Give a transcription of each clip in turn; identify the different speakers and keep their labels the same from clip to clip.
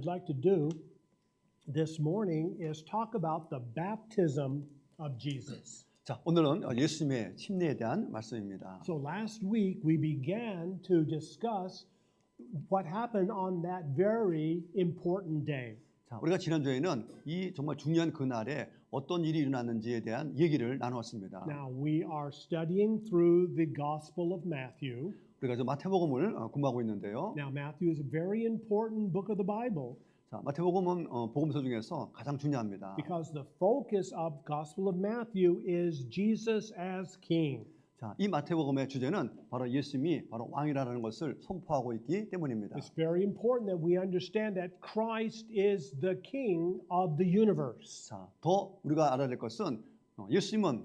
Speaker 1: I'd like to do this morning is talk about the baptism of Jesus.
Speaker 2: 자, 오늘은 예수님의 침례에 대한 말씀입니다.
Speaker 1: So last week we began to discuss what happened on that very important day.
Speaker 2: 자, 우리가 지난주에는 이 정말 중요한 그날에 어떤 일이 일어났는지에 대한 얘기를 나누었습니다.
Speaker 1: Now we are studying through the Gospel of Matthew.
Speaker 2: 우리가 이제 마태복음을 공부하고 있는데요.
Speaker 1: Now Matthew is a very important book of the Bible
Speaker 2: 자, 마태복음은 복음서 중에서 가장 중요합니다.
Speaker 1: because the focus of Gospel of Matthew is Jesus as King.
Speaker 2: 자, 이 마태복음의 주제는 바로 예수님이 바로 왕이라는 것을 선포하고 있기 때문입니다.
Speaker 1: It's very important that we understand that Christ is the King of the universe.
Speaker 2: 자, 더 우리가 알아야 될 것은 예수님은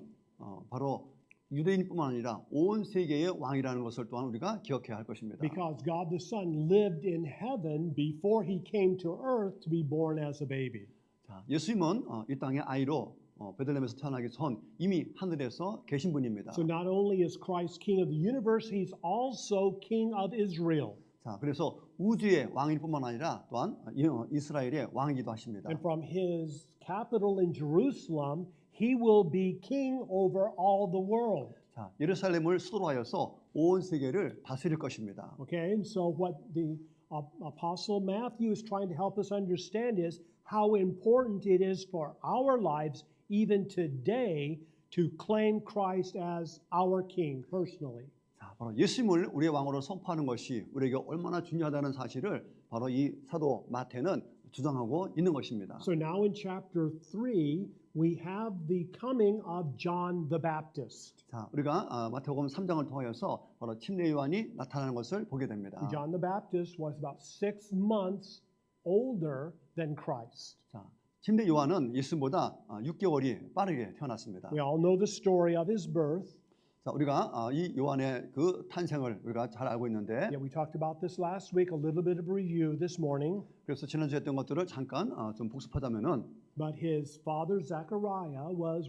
Speaker 2: 바로 유대인뿐만 아니라 온 세계의 왕이라는 것을 또한 우리가 기억해야 할 것입니다.
Speaker 1: Because God the Son lived in heaven before he came to earth to be born as a baby.
Speaker 2: 자, 예수님은 이 땅의 아이로 베들레헴에서 태어나기 전 이미 하늘에서 계신 분입니다.
Speaker 1: So not only is Christ King of the universe, he's also King of Israel.
Speaker 2: 자, 그래서 우주의 왕일 뿐만 아니라 또한 이스라엘의 왕이기도 하십니다.
Speaker 1: And from his capital in Jerusalem, he will be king over all the world.
Speaker 2: 자, 예루살렘을 수도로 하여서 온 세계를 다스릴 것입니다.
Speaker 1: Okay, and so what the Apostle Matthew is trying to help us understand is how important it is for our lives, even today, to claim Christ as our King personally.
Speaker 2: 자, 바로 예수님을 우리의 왕으로 선포하는 것이 우리에게 얼마나 중요하다는 사실을 바로 이 사도 마태는 주장하고 있는 것입니다.
Speaker 1: So now in chapter 3, we have the coming of John the Baptist.
Speaker 2: 자, 우리가 마태복음 3장을 통하여서 바로 침례 요한이 나타나는 것을 보게 됩니다.
Speaker 1: John the Baptist was about 6 months older than Christ.
Speaker 2: 자, 침례 요한은 예수보다 6개월이 빠르게 태어났습니다.
Speaker 1: We all know the story of his birth.
Speaker 2: 자, 우리가 이 요한의 그 탄생을 우리가 잘 알고 있는데,
Speaker 1: Yeah, we talked about this last week, a little bit of review this morning.
Speaker 2: 그래서 지난주에 했던 것들을 잠깐 좀 복습하자면은,
Speaker 1: But his father Zechariah was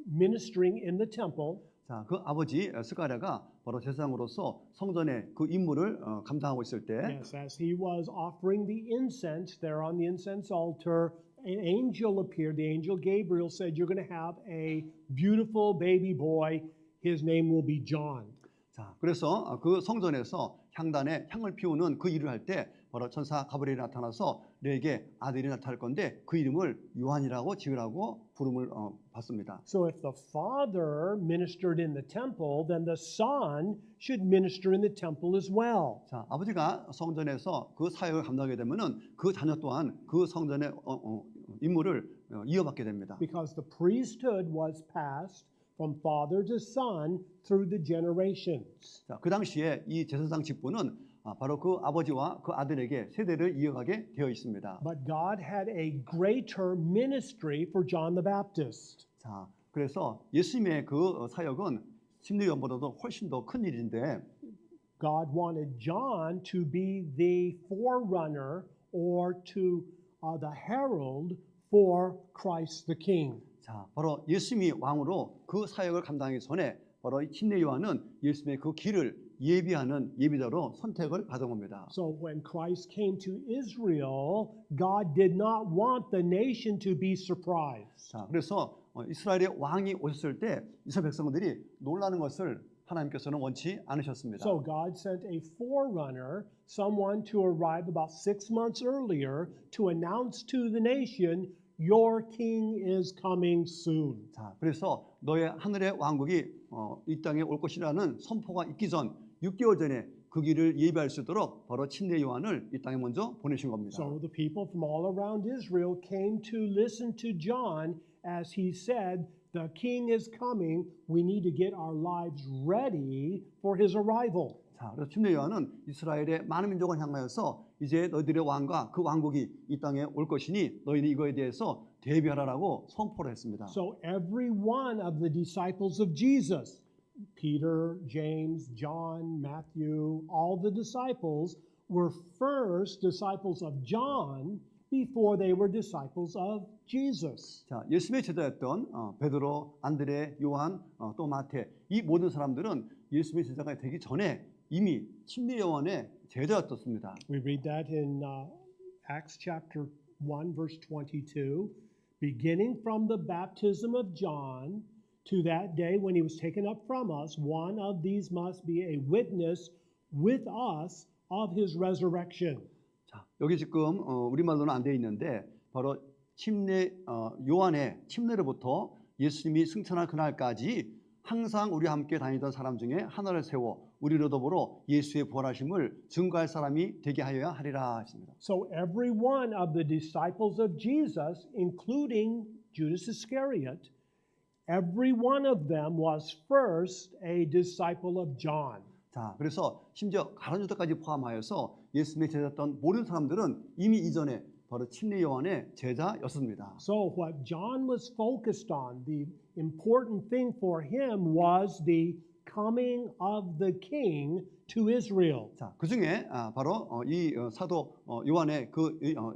Speaker 1: ministering in the temple.
Speaker 2: 자, 그 아버지 스가랴가 바로 제사장으로서 성전의 그 임무를 감당하고 있을 때,
Speaker 1: Yes, as he was offering the incense there on the incense altar, an angel appeared. The angel Gabriel said, "You're going to have a beautiful baby boy. His name will be John."
Speaker 2: 자, 그래서 그 성전에서 향단에 향을 피우는 그 일을 할 때 바로 천사 가브리엘이 나타나서 너에게 아들이 나타날 건데 그 이름을 요한이라고 지으라고 부름을 받습니다.
Speaker 1: So if the father ministered in the temple, then the son should minister in the temple as well.
Speaker 2: 자, 아버지가 성전에서 그 사역을 감당하게 되면은 그 자녀 또한 그 성전의 임무를 이어받게 됩니다.
Speaker 1: Because the priesthood was passed from father to son through the generations.
Speaker 2: 자, 그 당시에 이 제사장 직분은 바로 그 아버지와 그 아들에게 세대를 이어가게 되어 있습니다.
Speaker 1: But God had a greater ministry for John the Baptist.
Speaker 2: 자, 그래서 예수님의 그 사역은 침례 요한보다도 훨씬 더 큰 일인데,
Speaker 1: God wanted John to be the forerunner or to the herald for Christ the King.
Speaker 2: 자, 바로 예수님이 왕으로 그 사역을 감당하기 전에 바로 이 침례 요한은 예수님의 그 길을 예비하는 예비자로 선택을 받은 겁니다.
Speaker 1: So when Christ came to Israel, God did not want the nation to be surprised.
Speaker 2: 자, 그래서 이스라엘의 왕이 오셨을 때 이스라엘 백성들이 놀라는 것을 하나님께서는 원치 않으셨습니다.
Speaker 1: So God sent a forerunner, someone to arrive about 6 months earlier to announce to the nation, "Your king is coming soon."
Speaker 2: 자, 그래서 너의 하늘의 왕국이 이 땅에 올 것이라는 선포가 있기 전 6개월 전에 그 길을 예비할 수 있도록 바로 침례 요한을 이 땅에 먼저 보내신 겁니다.
Speaker 1: So the people from all around Israel came to listen to John as he said, "The king is coming. We need to get our lives ready for his arrival."
Speaker 2: 자, 그래서 침례 요한은 이스라엘의 많은 민족을 향하여서 이제 너희들의 왕과 그 왕국이 이 땅에 올 것이니 너희는 이거에 대해서 대비하라라고 선포를 했습니다.
Speaker 1: So every one of the disciples of Jesus, Peter, James, John, Matthew, all the disciples were first disciples of John before they were disciples of Jesus.
Speaker 2: 자, 예수님의 제자였던 베드로, 안드레, 요한, 또 마태 이 모든 사람들은 예수님의 제자가 되기 전에 이미 침례 요한의 제자였었습니다.
Speaker 1: We read that in Acts chapter 1, verse 22, beginning from the baptism of John to that day when he was taken up from us, one of these must be a witness with us of his resurrection.
Speaker 2: 자, 여기 지금 우리말로는 안 돼 있는데 바로 요한의 침례로부터 예수님이 승천할 그날까지 항상 우리와 함께 다니던 사람 중에 하나를 세워 우리로 더불어 예수의 부활하심을 증거할 사람이 되게 하여야 하리라 하십니다.
Speaker 1: So every one of the disciples of Jesus, including Judas Iscariot, every one of them was first a disciple of John.
Speaker 2: 자, 그래서 심지어 가룟 유다까지 포함하여서 예수님의 제자였던 모든 사람들은 이미 이전에 바로 침례 요한의 제자였습니다.
Speaker 1: So what John was focused on, the important thing for him was the coming of the king to Israel.
Speaker 2: 자, 그 중에 바로 이 사도 요한의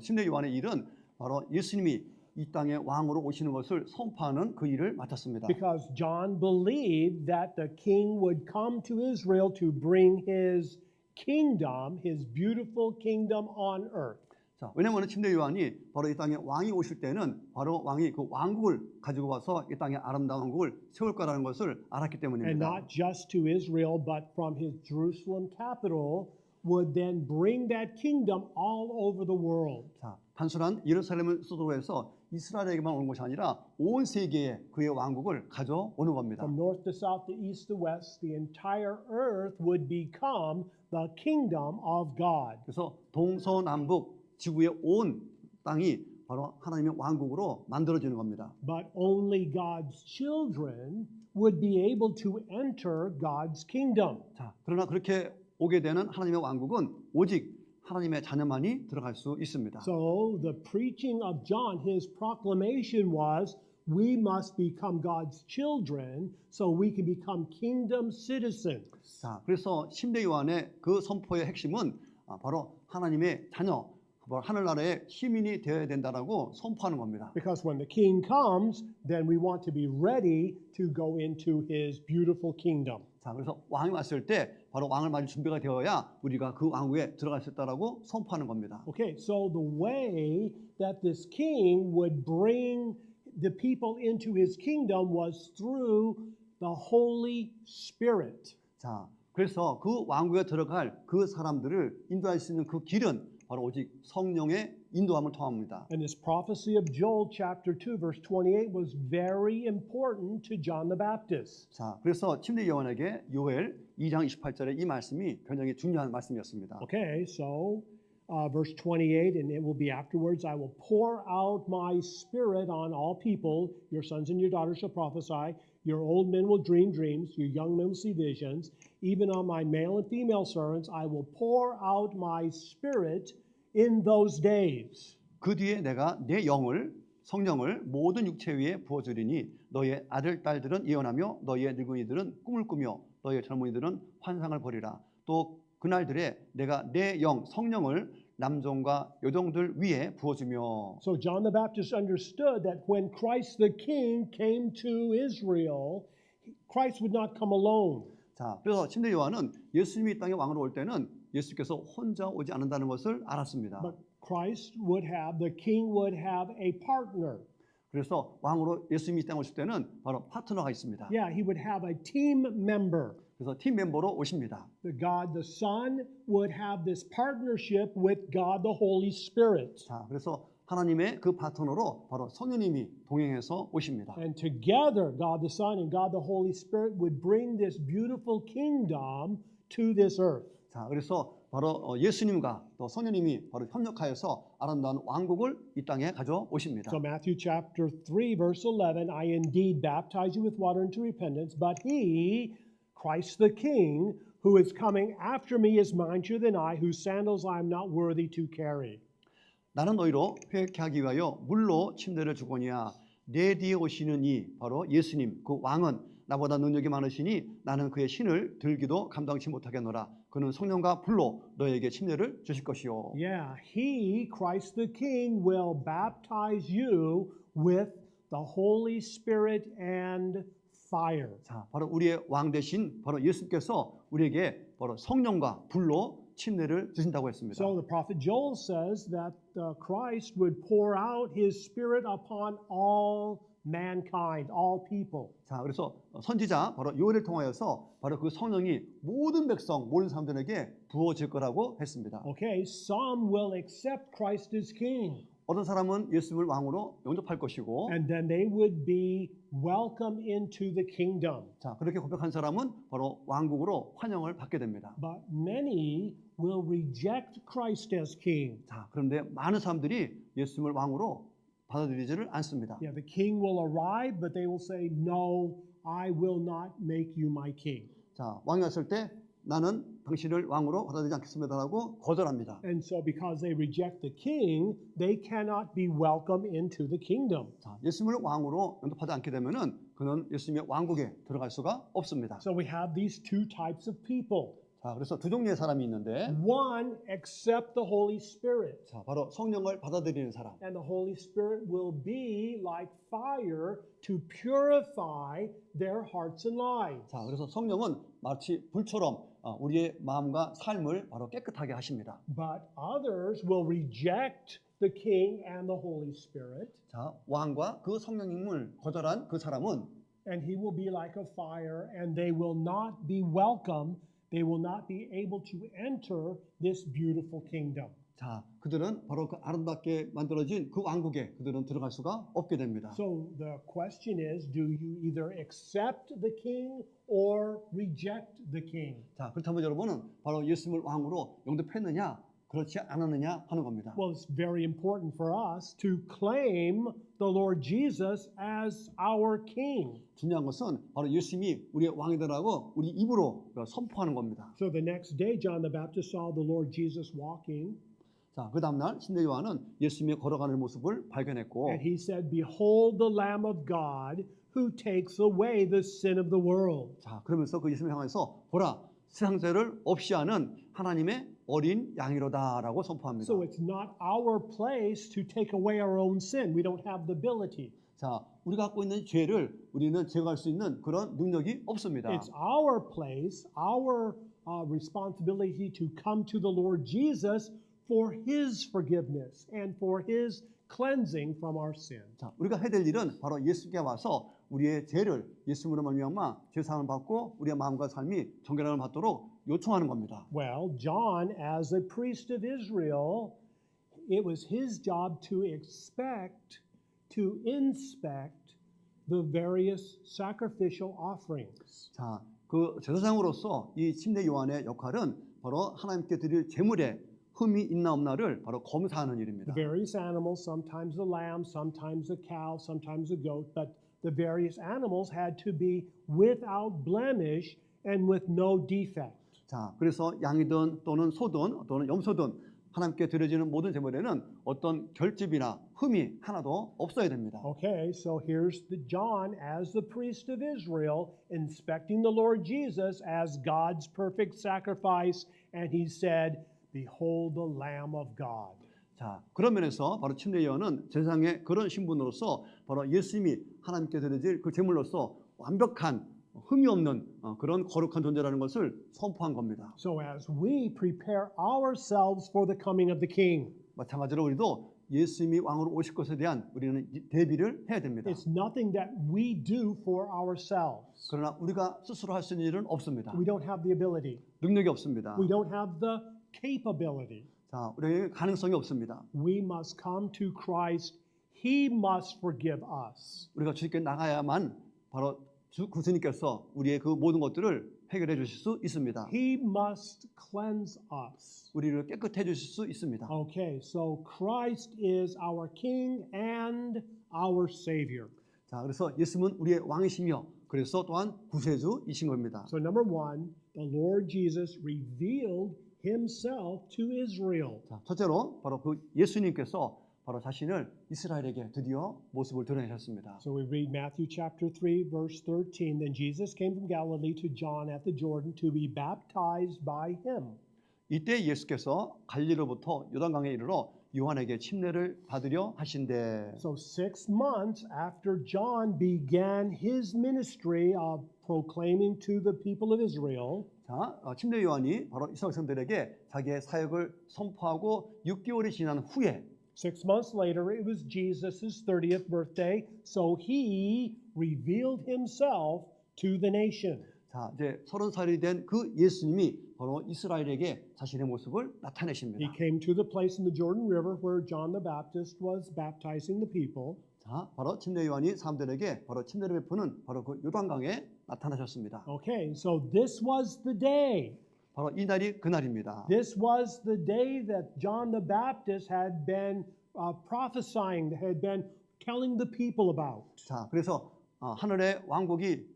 Speaker 2: 침례 요한의 일은 바로 예수님이 이 땅에 왕으로 오시는 것을 선포하는 그 일을 맡았습니다.
Speaker 1: Because John believed that the king would come to Israel to bring his kingdom, his beautiful kingdom on earth.
Speaker 2: 자, 왜냐하면 침례 요한이 바로 이 땅에 왕이 오실 때는 바로 왕이 그 왕국을 가지고 와서 이 땅에 아름다운 왕국을 세울 거라는 것을 알았기
Speaker 1: And
Speaker 2: 때문입니다.
Speaker 1: not just to Israel, but from his Jerusalem capital would then bring that kingdom all over the world.
Speaker 2: 자, 단순한 예루살렘을 수도로 해서 이스라엘에게만 오는 것이 아니라 온 세계에 그의 왕국을 가져오는 겁니다.
Speaker 1: From north to south to east to west, the entire earth would become the kingdom of God.
Speaker 2: 그래서 동서남북 지구의 온 땅이 바로 하나님의 왕국으로 만들어지는 겁니다.
Speaker 1: But only God's children would be able to enter God's kingdom.
Speaker 2: 자, 그러나 그렇게 오게 되는 하나님의 왕국은 오직 하나님의 자녀만이 들어갈 수 있습니다.
Speaker 1: So the preaching of John, his proclamation was, we must become God's children so we can become kingdom citizens.
Speaker 2: 자, 그래서 침례 요한의 그 선포의 핵심은 바로 하나님의 자녀, 바로 하늘나라의 시민이 되어야 된다라고 선포하는 겁니다.
Speaker 1: Because when the king comes, then we want to be ready to go into his beautiful kingdom.
Speaker 2: 자, 그래서 왕이 왔을 때 바로 왕을 맞을 준비가 되어야 우리가 그 왕국에 들어갈 수 있다라고 선포하는 겁니다.
Speaker 1: Okay, so the way that this king would bring the people into his kingdom was through the Holy Spirit.
Speaker 2: 자, 그래서 그 왕국에 들어갈 그 사람들을 인도할 수 있는 그 길은 바로 오직 성령의 인도함을 통합니다.
Speaker 1: And this prophecy of Joel chapter 2 verse 28 was very important to John the Baptist.
Speaker 2: 자, 그래서 침례 요한에게 요엘 2장 28절의 이 말씀이 굉장히 중요한 말씀이었습니다.
Speaker 1: Okay, so verse 28, and it will be afterwards, I will pour out my spirit on all people. Your sons and your daughters shall prophesy. Your old men will dream dreams. Your young men will see visions. Even on my male and female servants, I will pour out my spirit in those days.
Speaker 2: 그 뒤에 내가 내 영을 성령을 모든 육체 위에 부어주리니 너의 아들 딸들은 예언하며 너의 늙은이들은 꿈을 꾸며 너의 젊은이들은 환상을 벌이라. 또 그날들에 내가 내 영 성령을 남종과 여종들 위에 부어주며.
Speaker 1: So John the Baptist understood that when Christ the King came to Israel, Christ would not come alone.
Speaker 2: 자, 그래서 침례 요한은 예수님이 이 땅에 왕으로 올 때는 예수께서 혼자 오지 않는다는 것을 알았습니다.
Speaker 1: But Christ would have, the King would have a partner.
Speaker 2: 그래서 왕으로 예수님이 이 땅에 오실 때는 바로 파트너가 있습니다.
Speaker 1: Yeah, he would have a team member.
Speaker 2: 그래서 팀 멤버로 오십니다.
Speaker 1: The God the Son would have this partnership with God the Holy Spirit.
Speaker 2: 자, 그래서 하나님의 그 파트너로 바로 성령님이 동행해서 오십니다.
Speaker 1: And together, God the Son and God the Holy Spirit would bring this beautiful kingdom to this earth.
Speaker 2: 자, 그래서 바로 예수님과 또 성령님이 바로 협력하여서 아름다운 왕국을 이 땅에 가져오십니다.
Speaker 1: So Matthew chapter 3 verse 11, I indeed baptize you with water into repentance, but he, Christ the King, who is coming after me is mightier than I, whose sandals I am not worthy to carry.
Speaker 2: 나는 너희로 회개케 하기 위하여 물로 침례를 주거니와 내 뒤에 오시는 이 바로 예수님 그 왕은 나보다 능력이 많으시니 나는 그의 신을 들기도 감당치 못하겠노라. 그는 성령과 불로 너에게 침례를 주실 것이요.
Speaker 1: Yeah, he, Christ the King, will baptize you with the Holy Spirit and fire.
Speaker 2: 자, 바로 우리의 왕 대신 바로 예수께서 우리에게 바로 성령과 불로 침례를 주신다고 했습니다.
Speaker 1: So the prophet Joel says that Christ would pour out his spirit upon all mankind, all people.
Speaker 2: 자, 그래서 선지자 바로 요엘을 통하여서 바로 그 성령이 모든 백성, 모든 사람들에게 부어질 거라고 했습니다.
Speaker 1: Okay, some will accept Christ as king,
Speaker 2: 어떤 사람은 예수님을 왕으로 영접할 것이고,
Speaker 1: and then they would be welcomed into the kingdom.
Speaker 2: 자, 그렇게 고백한 사람은 바로 왕국으로 환영을 받게 됩니다.
Speaker 1: But many will reject Christ as king.
Speaker 2: 자, 그런데 많은 사람들이 예수님을 왕으로 받아들이지를 않습니다.
Speaker 1: Yeah, the king will arrive, but they will say, "No, I will not make you my king."
Speaker 2: 자, 왕이 왔을 때 나는 당신을 왕으로 받아들이지 않겠습니다라고 거절합니다.
Speaker 1: And so because they reject the king, they cannot be welcomed into the kingdom.
Speaker 2: 자, 예수님을 왕으로 영접하지 않게 되면은 그는 예수님의 왕국에 들어갈 수가 없습니다.
Speaker 1: So we have these two types of people.
Speaker 2: 자, 그래서 두 종류의 사람이 있는데,
Speaker 1: One, accept the Holy Spirit.
Speaker 2: 자, 바로 성령을 받아들이는 사람.
Speaker 1: And the Holy Spirit will be like fire to purify their hearts and lives.
Speaker 2: 자, 그래서 성령은 마치 불처럼 우리의 마음과 삶을 바로 깨끗하게 하십니다.
Speaker 1: But others will reject the king and the Holy Spirit,
Speaker 2: 자, 왕과 그 성령님을 거절한 그 사람은
Speaker 1: and he will be like a fire, and they will not be welcome. They will not be able to enter this beautiful kingdom.
Speaker 2: 자, 그들은 바로 그 아름답게 만들어진 그 왕국에 그들은 들어갈 수가 없게 됩니다.
Speaker 1: So the question is, do you either accept the king or reject the king?
Speaker 2: 자, 그렇다면 여러분은 바로 예수님을 왕으로 영접했느냐, 그렇지 않았느냐 하는 겁니다.
Speaker 1: Well, it's very important for us to claim the Lord Jesus as our king.
Speaker 2: 중요한 것은 바로 예수님이 우리의 왕이다라고 우리 입으로 선포하는 겁니다.
Speaker 1: So the next day, John the Baptist saw the Lord Jesus walking,
Speaker 2: 자, 그 다음날 신대 요한은 예수님이 걸어가는 모습을 발견했고,
Speaker 1: and he said, "Behold the Lamb of God who takes away the sin of the world."
Speaker 2: 자, 그러면서 그 예수님을 향해서 보라, 세상 죄를 없이 하는 하나님의 어린 양이로다라고 선포합니다.
Speaker 1: So it's not our place to take away our own sin. We don't have the ability.
Speaker 2: 자, 우리가 갖고 있는 죄를 우리는 제거할 수 있는 그런 능력이 없습니다.
Speaker 1: It's our place, our responsibility to come to the Lord Jesus for His forgiveness and for His cleansing from our sin.
Speaker 2: 자, 우리가 해야 될 일은 바로 예수께 와서 우리의 죄를 예수님으로 말미암아 죄 사함을 받고 우리의 마음과 삶이 정결함을 받도록 요청하는 겁니다.
Speaker 1: Well, John, as a priest of Israel, it was his job to inspect the various sacrificial offerings.
Speaker 2: 자, 그 제사장으로서 이 침례 요한의 역할은 바로 하나님께 드릴 제물에 흠이 있나 없나를 바로 검사하는 일입니다.
Speaker 1: The various animals, sometimes a lamb, sometimes a cow, sometimes a goat, but the various animals had to be without blemish and with no defect.
Speaker 2: 자, 그래서 양이든 또는 소든 또는 염소든 하나님께 드려지는 모든 제물에는 어떤 결집이나 흠이 하나도 없어야 됩니다.
Speaker 1: Okay, so here's John as the priest of Israel inspecting the Lord Jesus as God's perfect sacrifice, and he said, "Behold the Lamb of God."
Speaker 2: 자, 그런 면에서 바로 침례 요한은 제사장의 그런 신분으로서 바로 예수님이 하나님께 드려질 그 제물로서 완벽한 흠이 없는 그런 거룩한 존재라는 것을 선포한 겁니다.
Speaker 1: So as we prepare ourselves for the coming of the King,
Speaker 2: 마찬가지로 우리도 예수님이 왕으로 오실 것에 대한 우리는 대비를 해야 됩니다.
Speaker 1: it's nothing that we do for ourselves.
Speaker 2: 그러나 우리가 스스로 할 수 있는 일은 없습니다.
Speaker 1: We don't have the ability.
Speaker 2: 능력이 없습니다.
Speaker 1: We don't have the capability.
Speaker 2: 자, 우리에게 가능성이 없습니다.
Speaker 1: We must come to Christ. He must forgive us.
Speaker 2: 우리가 주님께 나가야만 바로 구주님께서 우리의 그 모든 것들을 해결해 주실 수 있습니다.
Speaker 1: He must cleanse us.
Speaker 2: 우리를 깨끗해 주실 수 있습니다.
Speaker 1: Okay, so Christ is our King and our Savior.
Speaker 2: 자, 그래서 예수님은 우리의 왕이시며 그래서 또한 구세주이신 겁니다.
Speaker 1: So number one, the Lord Jesus revealed Himself to Israel.
Speaker 2: 자, 첫째로 바로 그 예수님께서 바로 자신을 이스라엘에게 드디어 모습을 드러내셨습니다.
Speaker 1: So we read Matthew chapter 3 verse 13. Then Jesus came from Galilee to John at the Jordan to be baptized by him.
Speaker 2: 이때 예수께서 갈릴리로부터 요단강에 이르러 요한에게 침례를 받으려 하신대.
Speaker 1: So 6 months after John began his ministry of proclaiming to the people of Israel,
Speaker 2: 자, 침례 요한이 바로 이스라엘 백성들에게 자기의 사역을 선포하고 6개월이 지난 후에
Speaker 1: 6 months later, it was Jesus' 30th birthday, so he revealed himself to the nation.
Speaker 2: 자, 이제 30살이 된 그 예수님이 바로 이스라엘에게 자신의 모습을 나타내십니다.
Speaker 1: He came to the place in the Jordan River where John the Baptist was baptizing the people.
Speaker 2: 자, 바로 침례 요한이 사람들에게 바로 침례를 베푸는 바로 그 요단강에 나타나셨습니다.
Speaker 1: Okay, so this was the day.
Speaker 2: 바로 이 날이 그 날입니다.
Speaker 1: This was the day that John the Baptist had been prophesying, had been telling the people about.
Speaker 2: 자, 그래서 하늘의 왕국이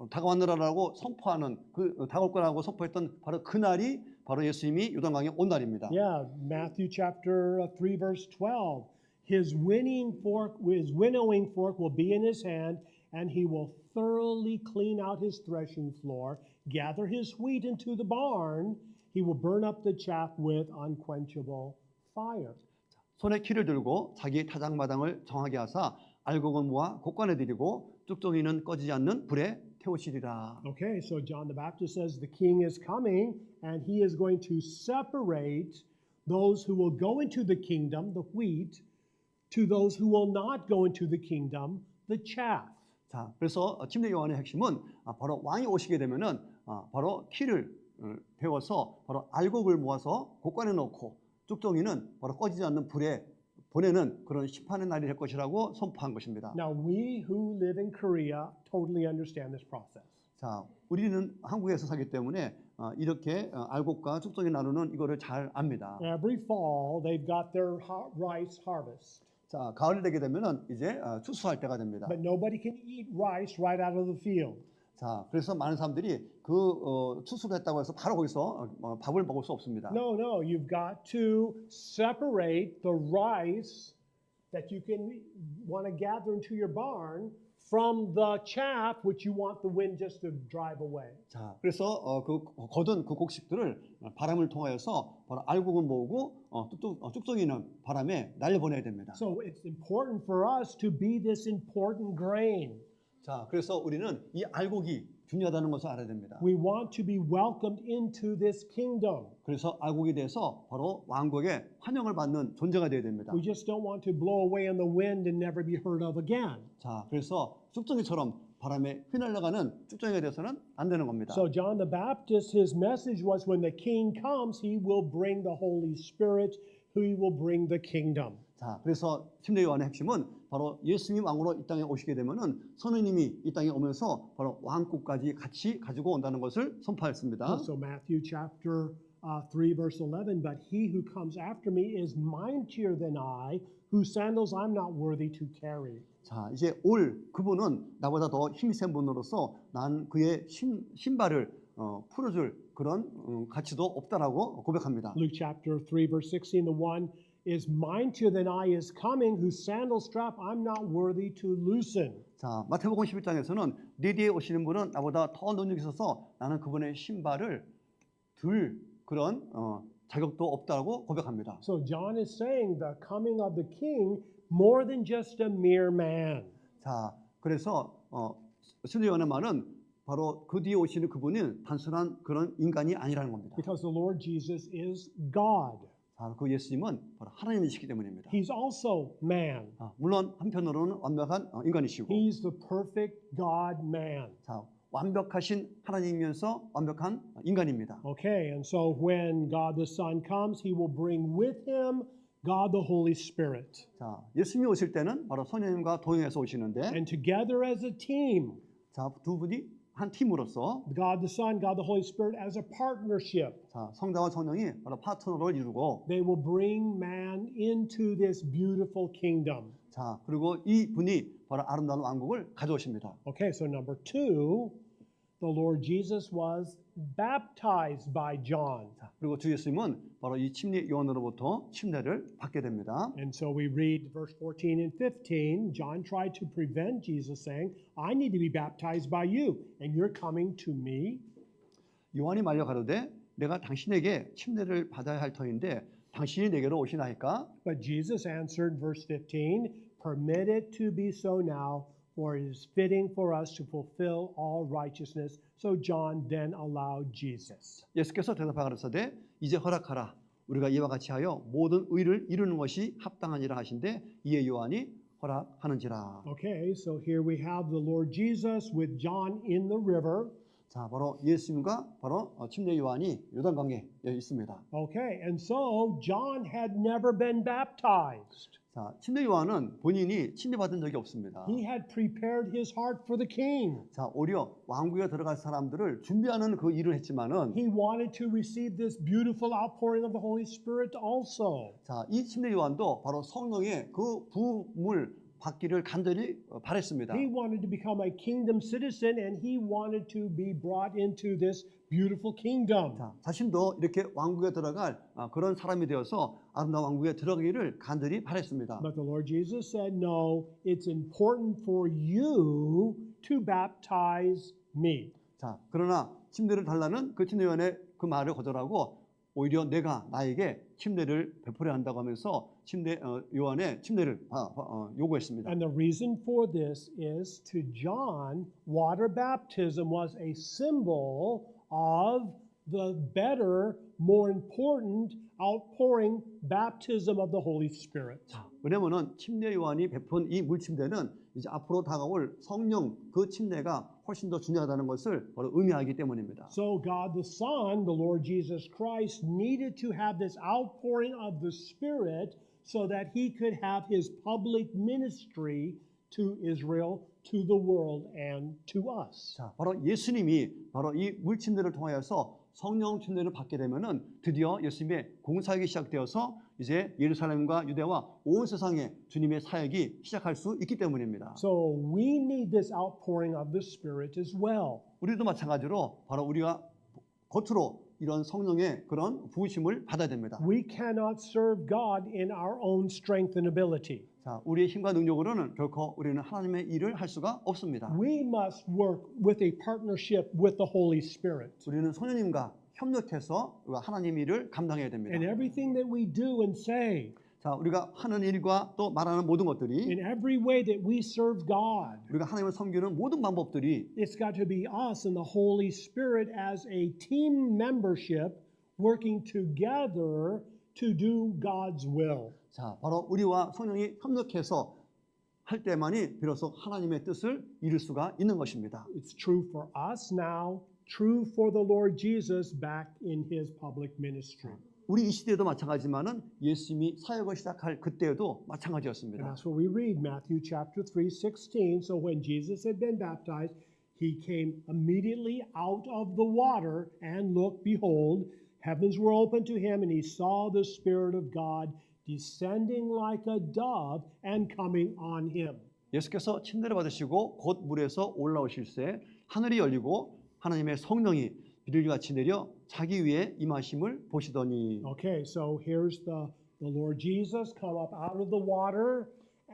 Speaker 2: 다가왔느라라고 선포하는 그 다가올 거라고 선포했던 바로 그 날이 바로 예수님이 요단강에 온 날입니다.
Speaker 1: Yeah, Matthew chapter 3 verse 12. His winnowing fork will be in his hand, and he will thoroughly clean out his threshing floor, gather his wheat into the barn. He will burn up the chaff with unquenchable fire.
Speaker 2: 손에 키를 들고 자기 타작마당을 정하게 하사 알곡은 모아 곡간에 들이고 쭉정이는 꺼지지 않는 불에 태우시리라.
Speaker 1: Okay, so John the Baptist says the king is coming, and he is going to separate those who will go into the kingdom, the wheat, to those who will not go into the kingdom, the chaff.
Speaker 2: 자, 그래서 침례 요한의 핵심은 바로 왕이 오시게 되면은 바로 키를 태워서 바로 알곡을 모아서 곡간에 넣고 쭉정이는 바로 꺼지지 않는 불에 보내는 그런 심판의 날이 될 것이라고 선포한 것입니다.
Speaker 1: Now, we who live in Korea totally understand this process.
Speaker 2: 자, 우리는 한국에서 살기 때문에 이렇게 알곡과 쭉정이 나누는 이거를 잘 압니다.
Speaker 1: Every fall, they've got their rice harvest.
Speaker 2: 자, 가을이 되게 되면은 이제 추수할 때가 됩니다.
Speaker 1: But nobody can eat rice right out of the field.
Speaker 2: 자, 그래서 많은 사람들이 그 추수를 했다고 해서 바로 거기서 밥을 먹을 수 없습니다.
Speaker 1: No, you've got to separate the rice that you can want to gather into your barn from the chaff which you want the wind just to drive away.
Speaker 2: 자, 그래서 그 거둔 그 곡식들을 바람을 통하여서 바로 알곡은 모으고 쭉정이는 바람에 날려보내야 됩니다.
Speaker 1: So it's important for us to be this important grain.
Speaker 2: 자, 그래서 우리는 이 알곡이 중요하다는 것을 알아야 됩니다.
Speaker 1: We want to be welcomed into this kingdom.
Speaker 2: 그래서 알곡에 대해서 바로 왕국의 환영을 받는 존재가 되어야 됩니다.
Speaker 1: We just don't want to blow away in the wind and never be heard of again.
Speaker 2: 자, 그래서 쭉정이처럼 바람에 휘날려가는 쭉정이가 되어서는 안 되는 겁니다.
Speaker 1: So John the Baptist, his message was when the king comes, he will bring the Holy Spirit, he will bring the kingdom.
Speaker 2: 자, 그래서 침례 요한의 핵심은 바로 예수님 왕으로 이 땅에 오시게 되면은 선생님이 이 땅에 오면서 바로 왕국까지 같이 가지고 온다는 것을 선포했습니다.
Speaker 1: So Matthew chapter 3 verse 11, but he who comes after me is mightier than I, whose sandals I'm not worthy to carry.
Speaker 2: 자, 이제 올 그분은 나보다 더 힘이 센 분으로서 난 그의 신발을 풀어줄 그런 가치도 없다라고 고백합니다.
Speaker 1: Luke chapter 3 verse 16, the one is mightier than I is coming, whose sandal strap I'm not worthy to loosen.
Speaker 2: 자, 마태복음 11장에서는 네 뒤에 오시는 분은 나보다 더 능력이 있어서 나는 그분의 신발을 들 그런 자격도 없다고 고백합니다.
Speaker 1: So John is saying the coming of the king more than just a mere man.
Speaker 2: 자, 그래서 침례 요한의 말은 바로 그 뒤에 오시는 그분은 단순한 그런 인간이 아니라는 겁니다.
Speaker 1: Because the Lord Jesus is God.
Speaker 2: 자, 그 예수님은 바로 하나님이시기 때문입니다.
Speaker 1: He's also man.
Speaker 2: 물론 한편으로는 완벽한 인간이시고,
Speaker 1: He's the perfect God man.
Speaker 2: 자, 완벽하신 하나님이면서 완벽한 인간입니다.
Speaker 1: Okay, and so when God the Son comes, he will bring with him God the Holy Spirit.
Speaker 2: 자, 예수님이 오실 때는 바로 성령님과 동행해서 오시는데,
Speaker 1: And together as a team,
Speaker 2: 자, 두 분이 한 팀으로서,
Speaker 1: God the Son, God the Holy Spirit as a partnership,
Speaker 2: 자, 성자와 성령이 바로 파트너를 이루고,
Speaker 1: they will bring man into this beautiful kingdom.
Speaker 2: 자, 그리고 이 분이 바로 아름다운 왕국을 가져오십니다.
Speaker 1: Okay, so number 2, the Lord Jesus was baptized by John.
Speaker 2: 자, 그리고 주 예수님은 바로 이 침례 요한으로부터 침례를 받게 됩니다.
Speaker 1: And so we read verse 14 and 15. John tried to prevent Jesus, saying, I need to be baptized by you, and you're coming to me.
Speaker 2: 요한이 말려 가로되 내가 당신에게 침례를 받아야 할 터인데 당신이 내게로 오시나이까?
Speaker 1: But Jesus answered, verse 15, permit it to be so now, for it is fitting for us to fulfill all righteousness. So John then allowed Jesus.
Speaker 2: 예수께서 대답하여 가라사대 이제 허락하라 우리가 이와 같이 하여 모든 의를 이루는 것이 합당하니라 하신대 이에 요한이 허락하는지라.
Speaker 1: Okay, so here we have the Lord Jesus with John in the river.
Speaker 2: 자, 바로 예수님과 바로 침례 요한이 요단강에 있습니다.
Speaker 1: Okay, and so John had never been baptized.
Speaker 2: 자, 침례 요한은 본인이 침례받은 적이 없습니다.
Speaker 1: He had prepared his heart for the king.
Speaker 2: 자, 오히려 왕국에 들어갈 사람들을 준비하는 그 일을 했지만은
Speaker 1: He wanted to receive this beautiful outpouring of the Holy Spirit also.
Speaker 2: 자, 이 침례 요한도 바로 성령의 그 부음을 받기를 간절히 바랬습니다.
Speaker 1: He wanted to become a kingdom citizen and he wanted to be brought into this beautiful kingdom.
Speaker 2: 자, 자신도 이렇게 왕국에 들어갈 그런 사람이 되어서 아름다운 왕국에 들어가기를 간절히 바랬습니다.
Speaker 1: But the Lord Jesus said, no, it's important for you to baptize me.
Speaker 2: 자, 그러나 침례를 달라는 그 침례 요한의 그 말을 거절하고 오히려 내가 나에게 침례를 베풀어야 한다고 하면서 침례 요한의 침례를 요구했습니다.
Speaker 1: And the reason for this is to John, water baptism was a symbol of the better, more important outpouring baptism of the Holy Spirit.
Speaker 2: 왜냐면은 침례 요한이 베푼 이 물침례는 이제 앞으로 다가올 성령 그 침례가 훨씬 더 중요하다는 것을 바로 의미하기 때문입니다.
Speaker 1: So God the Son, the Lord Jesus Christ, needed to have this outpouring of the Spirit so that he could have his public ministry to Israel, to the world, and to us.
Speaker 2: 자, 바로 예수님이 바로 이 물침례를 통하여서 성령 침례를 받게 되면은 드디어 예수님의 공사역이 시작되어서 이제 예루살렘과 유대와 온 세상에 주님의 사역이 시작할 수 있기 때문입니다.
Speaker 1: So we need this outpouring of the Spirit as well.
Speaker 2: 우리도 마찬가지로 바로 우리가 겉으로 이런 성령의 그런 부으심을 받아야 됩니다.
Speaker 1: We cannot serve God in our own strength and ability.
Speaker 2: 자, 우리의 힘과 능력으로는 결코 우리는 하나님의 일을 할 수가 없습니다.
Speaker 1: We must work with a partnership with the Holy Spirit.
Speaker 2: 우리는 성령님과 협력해서 우리가 하나님 일을 감당해야 됩니다.
Speaker 1: In everything that we do and say,
Speaker 2: 자, 우리가 하는 일과 또 말하는 모든 것들이
Speaker 1: in every way that we serve God,
Speaker 2: 우리가 하나님을 섬기는 모든 방법들이
Speaker 1: it's got to be us and the Holy Spirit as a team membership working together to do God's will.
Speaker 2: 자, 바로 우리와 성령이 협력해서 할 때만이 비로소 하나님의 뜻을 이룰 수가 있는 것입니다.
Speaker 1: It's true for us now, true for the Lord Jesus back in his public ministry.
Speaker 2: 우리 이 시대도 마찬가지지만은 예수님이 사역을 시작할 그때에도
Speaker 1: And
Speaker 2: 마찬가지였습니다.
Speaker 1: that's what we read, Matthew chapter 3:16. So when Jesus had been baptized, he came immediately out of the water, and look, behold, heavens were opened to him, and he saw the Spirit of God descending like a dove and coming on him.
Speaker 2: 예수께서 침례를 받으시고 곧 물에서 올라오실새 하늘이 열리고 하나님의 성령이 비둘기같이 내려 자기 위에 임하심을 보시더니.
Speaker 1: Okay, so here's the Lord Jesus come up out of the water,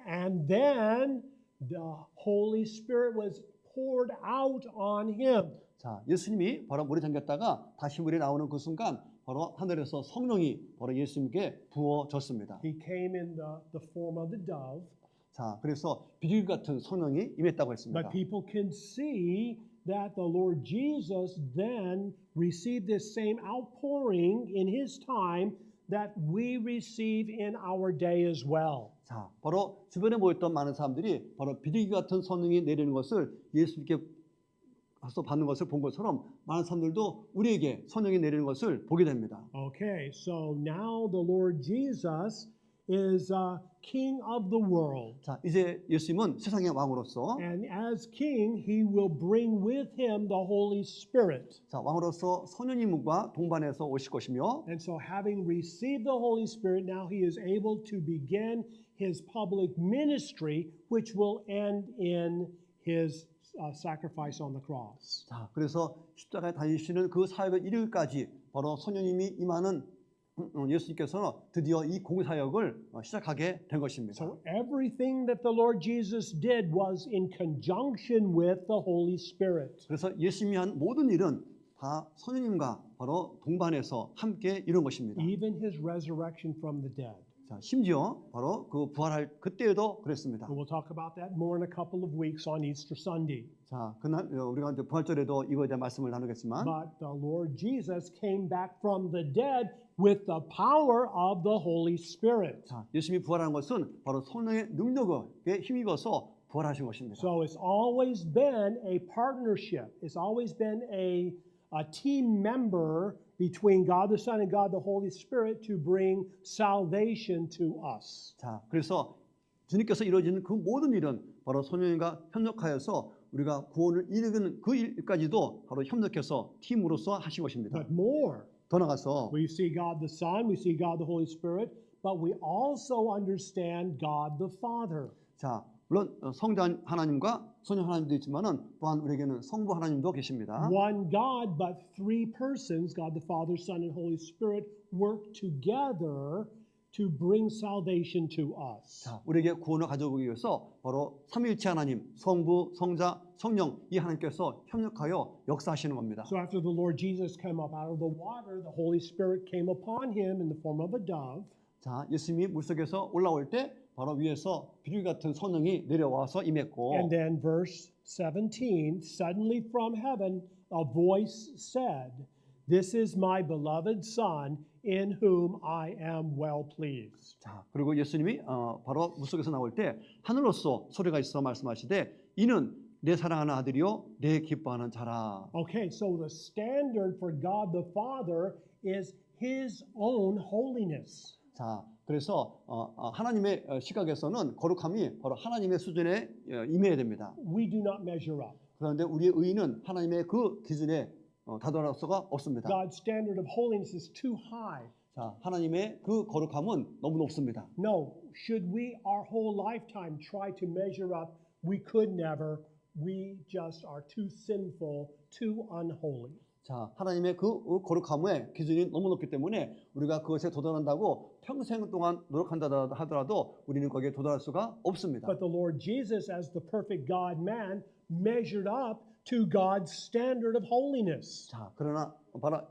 Speaker 1: and then the Holy Spirit was poured out on him.
Speaker 2: 자, 예수님이 바로 물에 잠겼다가 다시 물에 나오는 그 순간 바로 하늘에서 성령이 바로 예수님께 부어졌습니다.
Speaker 1: He came in the form of the dove.
Speaker 2: 자, 그래서 비둘기 같은 성령이 임했다고 했습니다.
Speaker 1: But people can see that the Lord Jesus then received this same outpouring in his time that we receive in our day as well.
Speaker 2: 자, 바로 주변에 모였던 많은 사람들이 바로 비둘기 같은 성령이 내리는 것을 예수님께 가서 받는 것을 본 것처럼 많은 사람들도 우리에게 성령이 내리는 것을 보게 됩니다.
Speaker 1: Okay, so now the Lord Jesus is King of the world.
Speaker 2: 자, 이제 예수님은 세상의 왕으로서
Speaker 1: And as king, he will bring with him the Holy Spirit.
Speaker 2: 자, 왕으로서 성령님과 동반해서 오실 것이며
Speaker 1: And so having received the Holy Spirit, now he is able to begin his public ministry, which will end in his sacrifice on the cross.
Speaker 2: 자, 그래서 십자가에 달리시는 그 사역을 이루기까지 바로 성령님이 임하는 예수님께서는 드디어 이 공사역을 시작하게 된 것입니다.
Speaker 1: So everything that the Lord Jesus did was in conjunction with the Holy Spirit.
Speaker 2: 그래서 예수님이 한 모든 일은 다 성령님과 바로 동반해서 함께 이룬 것입니다.
Speaker 1: Even his resurrection from the dead.
Speaker 2: 자, 심지어 바로 그 부활할 그때에도 그랬습니다.
Speaker 1: And we'll talk about that more in a couple of weeks on Easter Sunday.
Speaker 2: 자, 그날 우리가 이제 부활절에도 이거에 대한 말씀을 나누겠지만,
Speaker 1: But the Lord Jesus came back from the dead with the power of the Holy Spirit.
Speaker 2: 자, 예수님이 부활한 것은 바로 성령의 능력에 힘입어서 부활하신 것입니다.
Speaker 1: So it's always been a partnership. It's always been a team member between God the Son and God the Holy Spirit to bring salvation to us.
Speaker 2: 자, 그래서 주님께서 이루어지는 그 모든 일은 바로 성령과 협력하여서 우리가 구원을 이루는 그 일까지도 바로 협력해서 팀으로서 하신 것입니다.
Speaker 1: But more,
Speaker 2: 더 나가서
Speaker 1: we see God the Son, we see God the Holy Spirit, but we also understand God the Father.
Speaker 2: 자, 물론 성자 하나님과 성령 하나님도 있지만은 또한 우리에게는 성부 하나님도 계십니다.
Speaker 1: One God, but three persons, God the Father, Son, and Holy Spirit, work together to bring salvation to us.
Speaker 2: 자, 우리에게 구원을 가져오기 위해서 바로 삼위일체 하나님, 성부, 성자, 성령 이 하나님께서 협력하여 역사하시는 겁니다.
Speaker 1: So after the Lord Jesus came up out of the water, the Holy Spirit came upon him in the form of a dove.
Speaker 2: 자, 예수님이 물속에서 올라올 때 바로 위에서 비둘기 같은 성령이 내려와서 임했고,
Speaker 1: And then verse 17, suddenly from heaven a voice said, "This is my beloved Son, in whom I am well pleased."
Speaker 2: 자, 그리고 예수님이 바로 물속에서 나올 때 하늘로서 소리가 있어 말씀하시되 이는 내 사랑하는 아들이요 내 기뻐하는 자라.
Speaker 1: Okay, so the standard for God the Father is his own holiness.
Speaker 2: 자, 그래서 하나님의 시각에서는 거룩함이 바로 하나님의 수준에 임해야 됩니다.
Speaker 1: We do not measure up.
Speaker 2: 그런데 우리의 의는 하나님의 그 기준에 다다를 수가 없습니다.
Speaker 1: God's standard of holiness is too high.
Speaker 2: 자, 하나님의 그 거룩함은 너무 높습니다.
Speaker 1: No, should we our whole lifetime try to measure up, we could never. We just are too sinful, too unholy.
Speaker 2: 자, 하나님의 그 거룩함의 기준이 너무 높기 때문에 우리가 그것에 도달한다고 평생 동안 노력한다 하더라도 우리는 거기에 도달할 수가 없습니다.
Speaker 1: But the Lord Jesus, as the perfect God-man, measured up to God's standard of holiness.
Speaker 2: 자, 그러나 바로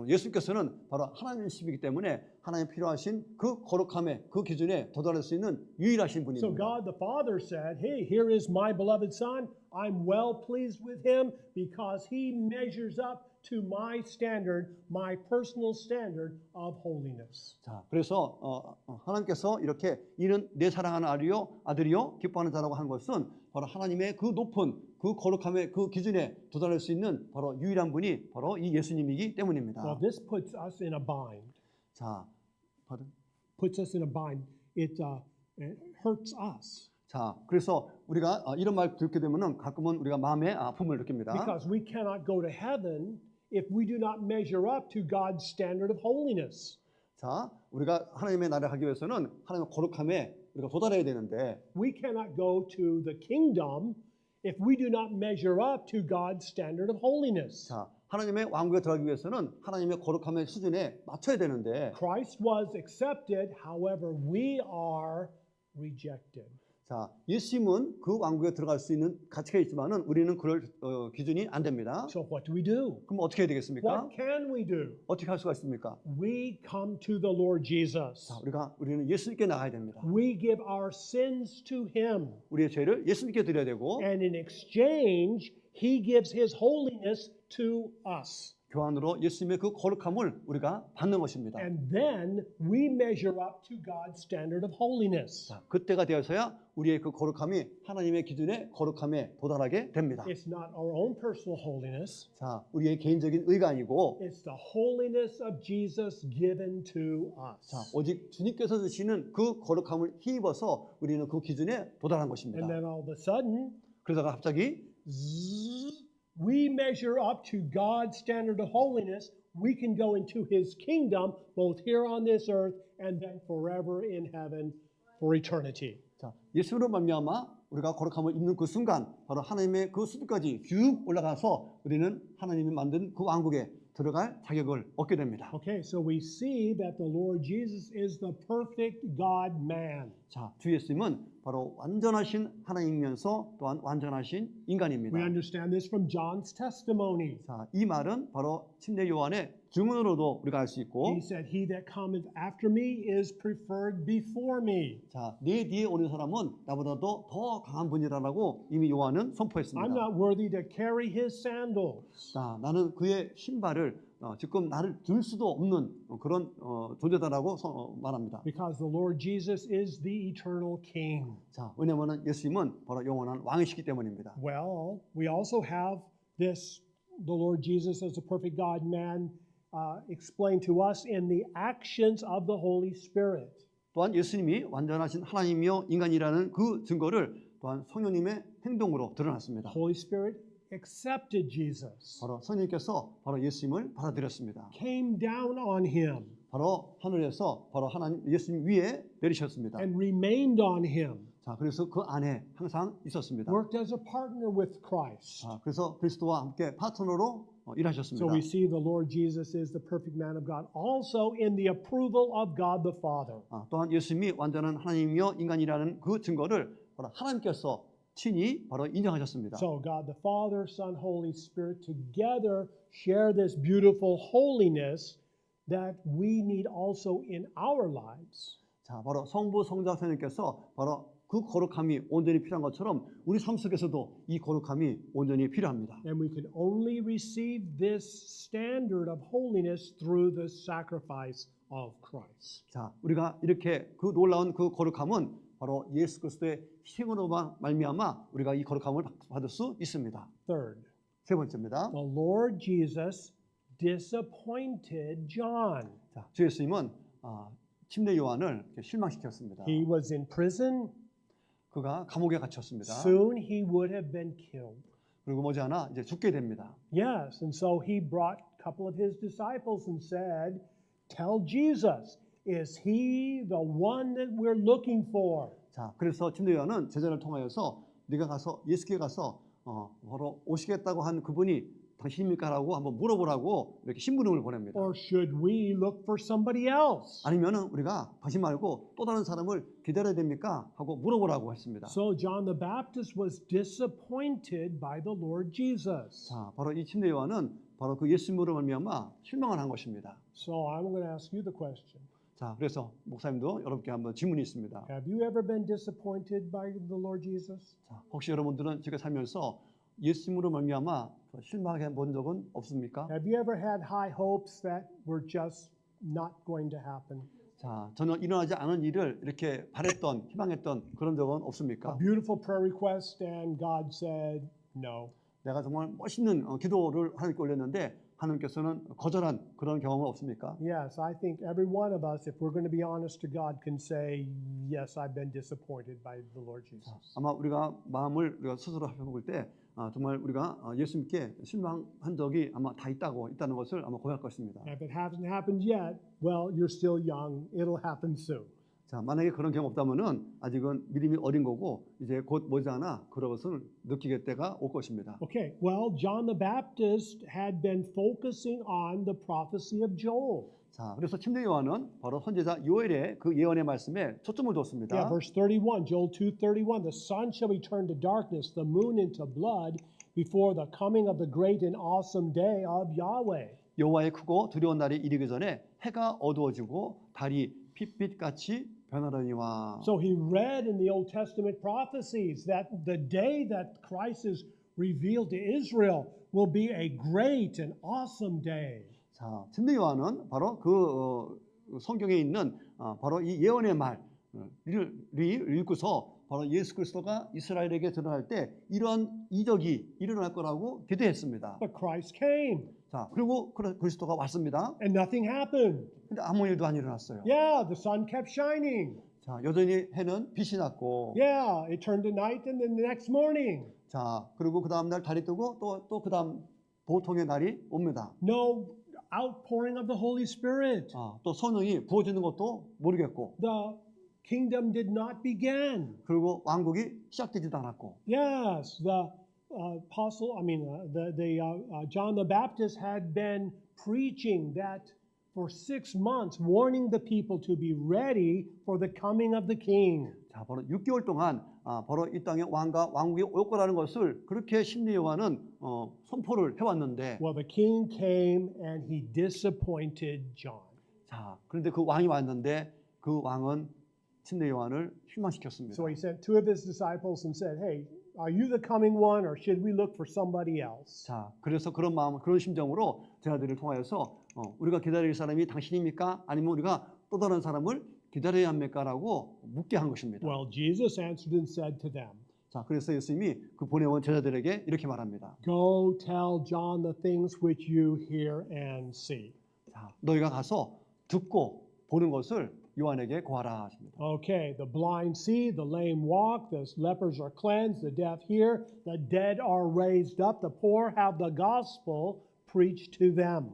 Speaker 2: 예수님께서는 바로 하나님이시기 때문에 하나님 필요하신 그 거룩함의 그 기준에 도달할 수 있는 유일하신
Speaker 1: So
Speaker 2: 분입니다.
Speaker 1: God the Father said, "Hey, here is my beloved Son. I'm well pleased with him because he measures up to my standard, my personal standard of holiness."
Speaker 2: 자, 그래서 하나님께서 이렇게 이는 내 사랑하는 아들이요 기뻐하는 자라고 한 것은 바로 하나님의 그 높은 그 거룩함의 그 기준에 도달할 수 있는 바로 유일한 분이 바로 이 예수님이기 때문입니다.
Speaker 1: Well, this puts us in a bind.
Speaker 2: 자, pardon?
Speaker 1: Puts us in a bind. It hurts us
Speaker 2: 자, 그래서 우리가 이런 말 듣게 되면은 가끔은 우리가 마음에 아픔을 느낍니다.
Speaker 1: because we cannot go to heaven if we do not measure up to God's standard of holiness.
Speaker 2: 자, 우리가 하나님의 나라에 가기 위해서는 하나님의 거룩함에 우리가 도달해야 되는데
Speaker 1: We cannot go to the kingdom if we do not measure up to God's standard of holiness.
Speaker 2: 자, 하나님의 왕국에 들어가기 위해서는 하나님의 거룩함의 수준에 맞춰야 되는데
Speaker 1: Christ was accepted, however, we are rejected.
Speaker 2: 자, 예수님은 그 왕국에 들어갈 수 있는 가치가 있지만은 우리는 그럴 기준이 안 됩니다.
Speaker 1: So what do we do?
Speaker 2: 그럼 어떻게 해야 되겠습니까?
Speaker 1: What can we do?
Speaker 2: 어떻게 할 수가 있습니까?
Speaker 1: We come to the Lord Jesus.
Speaker 2: 자, 우리는 예수님께 나가야 됩니다.
Speaker 1: We give our sins to him.
Speaker 2: 우리의 죄를 예수님께 드려야 되고
Speaker 1: And in exchange, he gives his holiness to us.
Speaker 2: 교환으로 예수님의 그 거룩함을 우리가 받는 것입니다.
Speaker 1: And then we measure up to God's standard of holiness.
Speaker 2: 자, 그때가 되어서야 우리의 그 거룩함이 하나님의 기준의 거룩함에 도달하게 됩니다.
Speaker 1: It's not our own personal holiness.
Speaker 2: 자, 우리의 개인적인 의가 아니고
Speaker 1: It's the holiness of Jesus given to us.
Speaker 2: 자, 오직 주님께서 주시는 그 거룩함을 힘입어서 우리는 그 기준에 도달한 것입니다.
Speaker 1: And then all of a sudden,
Speaker 2: 그러다가 갑자기
Speaker 1: we measure up to God's standard of holiness. We can go into his kingdom both here on this earth and then forever in heaven for eternity.
Speaker 2: 자, 예수로 말미암아 우리가 거룩함을 입는 그 순간 바로 하나님의 그 수준까지 쭉 올라가서 우리는 하나님이 만든 그 왕국에 들어갈 자격을 얻게 됩니다.
Speaker 1: Okay, so we see that the Lord Jesus is the perfect God-man.
Speaker 2: 자, 주 예수님은 바로 완전하신 하나님이면서 또한 완전하신 인간입니다.
Speaker 1: We understand this from John's testimony.
Speaker 2: 자, 이 말은 바로 침례 요한의 증언으로도 우리가 알 수 있고,
Speaker 1: He said, "He that cometh after me is preferred before me."
Speaker 2: 자, 내 뒤에 오는 사람은 나보다도 더 강한 분이라고 이미 요한은
Speaker 1: I'm
Speaker 2: 선포했습니다.
Speaker 1: not worthy to carry his sandals.
Speaker 2: 자, 나는 그의 신발을 지금 나를 들 수도 없는 그런 존재다라고 말합니다.
Speaker 1: Because the Lord Jesus is the eternal King.
Speaker 2: 자, 왜냐하면 예수님은 바로 영원한 왕이시기 때문입니다.
Speaker 1: Well, we also have this, the Lord Jesus as a perfect God man, explained to us in the actions of the Holy Spirit.
Speaker 2: 또한 예수님이 완전하신 하나님이요 인간이라는 그 증거를 또한 성령님의 행동으로 드러났습니다.
Speaker 1: Holy Spirit accepted Jesus,
Speaker 2: 바로 성령님께서 바로 예수님을 받아들였습니다.
Speaker 1: came down on him,
Speaker 2: 바로 하늘에서 바로 하나님 예수님 위에 내리셨습니다.
Speaker 1: and remained on him.
Speaker 2: 자, 그래서 그 안에 항상 있었습니다.
Speaker 1: Worked as a partner with Christ.
Speaker 2: 자, 그래서 그리스도와 함께 파트너로 일하셨습니다.
Speaker 1: So we see the Lord Jesus is the perfect man of God, also in the approval of God the Father.
Speaker 2: 또한 예수님이 완전한 하나님이요 인간이라는 그 증거를 바로 하나님께서 친히 바로 인정하셨습니다.
Speaker 1: So God the Father, Son, Holy Spirit together share this beautiful holiness that we need also in our lives.
Speaker 2: 자, 바로 성부, 성자, 성령께서 바로 그 거룩함이 온전히 필요한 것처럼 우리 삶 속에서도 이 거룩함이 온전히 필요합니다.
Speaker 1: And we can only receive this standard of holiness through the sacrifice of Christ.
Speaker 2: 자, 우리가 이렇게 그 놀라운 그 거룩함은 바로 예수 그리스도의 희생으로만 말미암아 우리가 이 거룩함을 받을 수 있습니다.
Speaker 1: Third,
Speaker 2: 세 번째입니다.
Speaker 1: the Lord Jesus disappointed John.
Speaker 2: 자, 주 예수님은 침례 요한을 실망시켰습니다.
Speaker 1: He was in prison.
Speaker 2: 그가 감옥에 갇혔습니다.
Speaker 1: Soon he would have been killed.
Speaker 2: 그리고 머지않아 이제 죽게 됩니다.
Speaker 1: Yes, and so he brought a couple of his disciples and said, "Tell Jesus, is he the one that we're looking for?"
Speaker 2: 자, 그래서 침례 요한은 제자를 통하여서 네가 가서 예수께 가서 바로 오시겠다고 한 그분이 당신입니까라고 한번 물어보라고 이렇게 신부름을 보냅니다.
Speaker 1: Or should we look for somebody else?
Speaker 2: 아니면은 우리가 당신 말고 또 다른 사람을 기다려야 됩니까? 하고 물어보라고 했습니다.
Speaker 1: So John the Baptist was disappointed by the Lord Jesus.
Speaker 2: 자, 바로 이 침례 요한은 바로 그 예수님으로 말미암아 실망을 한 것입니다.
Speaker 1: So I'm going to ask you the question.
Speaker 2: 자, 그래서 목사님도 여러분께 한번 질문이 있습니다.
Speaker 1: Have you ever been disappointed by the Lord Jesus?
Speaker 2: 자, 혹시 여러분들은 지금 살면서 예수님으로 말미암아 실망해 본 적은 없습니까?
Speaker 1: Have you ever had high hopes that were just not going to happen?
Speaker 2: 자, 전혀 일어나지 않은 일을 이렇게 바랬던, 희망했던 그런 적은
Speaker 1: A
Speaker 2: 없습니까?
Speaker 1: beautiful prayer request and God said no.
Speaker 2: 내가 정말 멋있는 기도를 하나님께 올렸는데 하나님께서는 거절한 그런 경험은 없습니까?
Speaker 1: Yes, I think every one of us, if we're going to be honest to God, can say, yes, I've been disappointed by the Lord Jesus.
Speaker 2: 아마 우리가 마음을 우리가 스스로 해볼 때 정말 우리가 예수님께 실망한 적이 아마 다 있다는 것을 아마 고백할 것입니다.
Speaker 1: If it hasn't happened yet, well, you're still young. It'll happen soon.
Speaker 2: 자, 만약에 그런 경험 없다면은 아직은 믿음이 어린 거고 이제 곧 머지않아 그런 것을 느끼게 때가 올 것입니다.
Speaker 1: Okay, well, John the Baptist had been focusing on the prophecy of Joel.
Speaker 2: 자, 그래서 침례 요한은 바로 선지자 요엘의 그 예언의 말씀에 초점을 뒀습니다.
Speaker 1: Yeah, verse 31, Joel 2:31, the sun shall be turned to darkness, the moon into blood, before the coming of the great and awesome day of Yahweh.
Speaker 2: 여호와의 크고 두려운 날이 이르기 전에 해가 어두워지고 달이 핏빛같이 변하려니와.
Speaker 1: So he read in the Old Testament prophecies that the day that Christ is revealed to Israel will be a great and awesome day.
Speaker 2: 자, 침례 요한은 바로 그 성경에 있는 바로 이 예언의 말을 읽고서 바로 예수 그리스도가 이스라엘에게 드러날 때 이런 이적이 일어날 거라고 기대했습니다.
Speaker 1: But Christ came
Speaker 2: 자, 그리고 그리스도가 왔습니다.
Speaker 1: and nothing happened.
Speaker 2: 근데 아무 일도 안 일어났어요.
Speaker 1: Yeah, the sun kept shining.
Speaker 2: 자, 여전히 해는 빛이 났고,
Speaker 1: Yeah, it turned to night and then the next morning.
Speaker 2: 자, 그리고 그 다음 날 달이 뜨고 또 그 다음 보통의 날이 옵니다.
Speaker 1: No outpouring of the Holy Spirit.
Speaker 2: 또 성령이 부어지는 것도 모르겠고,
Speaker 1: The kingdom did not begin.
Speaker 2: 그리고 왕국이 시작되지도 않았고.
Speaker 1: Yes, the John the Baptist had been preaching that for 6 months, warning the people to be ready for the coming of the King.
Speaker 2: 자, 바로 6개월 동안 바로 이 땅에 왕과 왕국이 올 거라는 것을 그렇게 심리 요한은 선포를 해왔는데,
Speaker 1: Well, the king came and he disappointed John.
Speaker 2: 자, 그런데 그 왕이 왔는데 그 왕은 심리 요한을 실망시켰습니다.
Speaker 1: So he sent two of his disciples and said, Hey, are you the coming one or should we look for somebody else?
Speaker 2: 자, 그래서 그런 마음, 그런 심정으로 제자들을 통하여서 우리가 기다릴 사람이 당신입니까? 아니면 우리가 또 다른 사람을 기다려야 합니까?라고 묻게 한 것입니다.
Speaker 1: Well, Jesus answered and said to them,
Speaker 2: 자, 그래서 예수님이 그 보내온 제자들에게 이렇게 말합니다.
Speaker 1: Go tell John the things which you hear and see.
Speaker 2: 자, 너희가 가서 듣고 보는 것을 요한에게 고하라 하십니다.
Speaker 1: Okay, the blind see, the lame walk, the lepers are cleansed, the deaf hear, the dead are raised up, the poor have the gospel preached to them.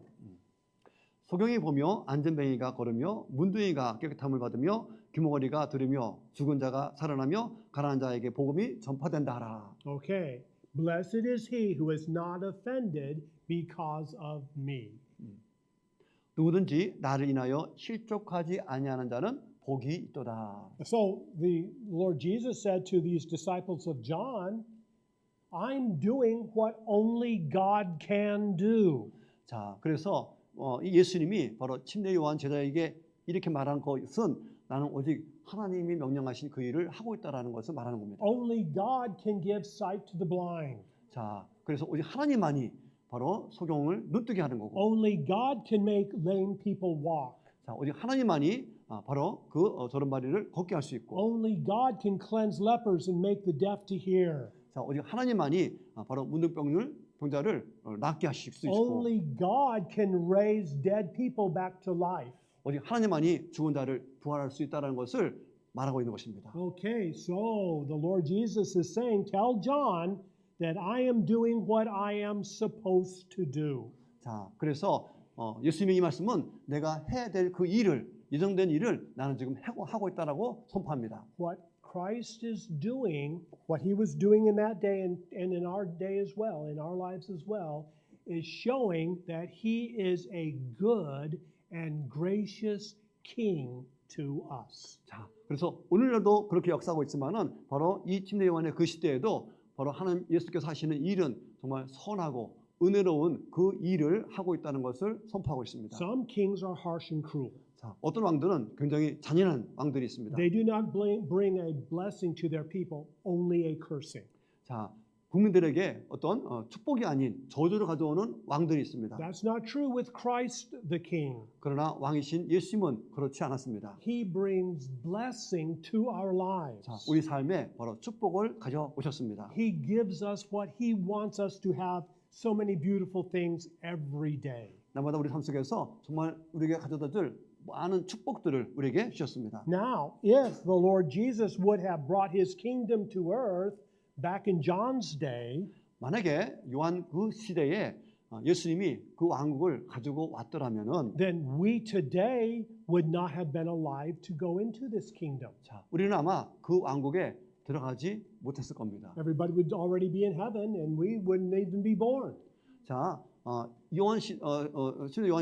Speaker 2: 소경이 보며 안전뱅이가 걸으며 문둥이가 깨끗함을 받으며 귀머거리가 들으며 죽은 자가 살아나며 가난한 자에게 복음이 전파된다 하라.
Speaker 1: Okay, blessed is he who is not offended because of me.
Speaker 2: 누구든지 나를 인하여 실족하지 아니하는 자는 복이 있도다.
Speaker 1: So the Lord Jesus said to these disciples of John, I'm doing what only God can do.
Speaker 2: 자, 그래서 이 예수님이 바로 침례 요한 제자에게 이렇게 말한 것은 나는 오직 하나님이 명령하신 그 일을 하고 있다라는 것을 말하는 겁니다.
Speaker 1: Only God can give sight to the blind.
Speaker 2: 자, 그래서 오직 하나님만이 바로 소경을 눈뜨게 하는 거고,
Speaker 1: Only God can make lame people walk.
Speaker 2: 자, 오직 하나님만이 바로 그 저런마리를 걷게 할 수 있고,
Speaker 1: Only God can cleanse lepers and make the deaf to hear.
Speaker 2: 자, 오직 하나님만이 바로 문둥병자를 낫게 하실 수 있고,
Speaker 1: Only God can raise dead people back to life.
Speaker 2: 오직 하나님만이 죽은 자를 부활할 수 있다는 것을 말하고 있는 것입니다.
Speaker 1: Okay, so the Lord Jesus is saying, tell John that I am doing what I am supposed to do.
Speaker 2: 자, 그래서 예수님의 이 말씀은 내가 해야 될 그 일을, 예정된 일을 나는 지금 하고 있다라고 선포합니다.
Speaker 1: What Christ is doing, what he was doing in that day and in our day as well, in our lives as well, is showing that he is a good and gracious king to us.
Speaker 2: 자, 그래서 오늘날도 그렇게 역사하고 있지만은 바로 이 침례 요한의 그 시대에도 바로 하나님 예수께서 하시는 일은 정말 선하고 은혜로운 그 일을 하고 있다는 것을 선포하고 있습니다.
Speaker 1: Some kings are harsh and cruel.
Speaker 2: 자, 어떤 왕들은 굉장히 잔인한 왕들이 있습니다.
Speaker 1: They do not bring a blessing to their people, only a cursing.
Speaker 2: 자, 국민들에게 어떤 축복이 아닌 저주를 가져오는 왕들이 있습니다.
Speaker 1: That's not true with Christ the King.
Speaker 2: 그러나 왕이신 예수님은 그렇지 않았습니다.
Speaker 1: He brings blessing to our lives.
Speaker 2: 자, 우리 삶에 바로 축복을 가져오셨습니다.
Speaker 1: He gives us what he wants us to have, so many beautiful things every day.
Speaker 2: 날마다 우리 삶 속에서 정말 우리에게 가져다 줄 많은 축복들을 우리에게 주셨습니다.
Speaker 1: Now, if the Lord Jesus would have brought his kingdom to earth back in John's day,
Speaker 2: 만약에 요한 그 시대에 예수님이 그 왕국을 가지고 왔더라면은,
Speaker 1: then we today would not have been alive to go into this kingdom.
Speaker 2: 자, 우리는 아마 그 왕국에 들어가지 못했을 겁니다.
Speaker 1: Everybody would already be in heaven and we wouldn't even be born.
Speaker 2: 자, 요한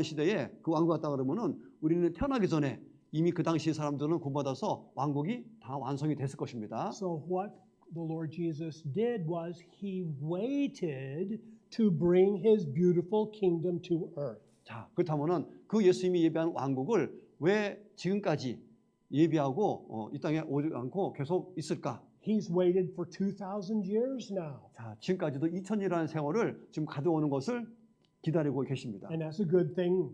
Speaker 2: 시대에 그 왕국 갔다 그러면은 우리는 태어나기 전에 이미 그 당시 사람들은 구원받아서 왕국이 다 완성이 됐을 것입니다.
Speaker 1: So what the Lord Jesus did was he waited to bring his beautiful kingdom to earth.
Speaker 2: 자, 그렇다면은 그 예수님이 예비한 왕국을 왜 지금까지 예비하고 이 땅에 오지 않고 계속 있을까?
Speaker 1: He's waited for 2,000 years now.
Speaker 2: 자, 지금까지도 2000이라는 세월을 지금 가져오는 것을 기다리고 계십니다.
Speaker 1: And that's a good thing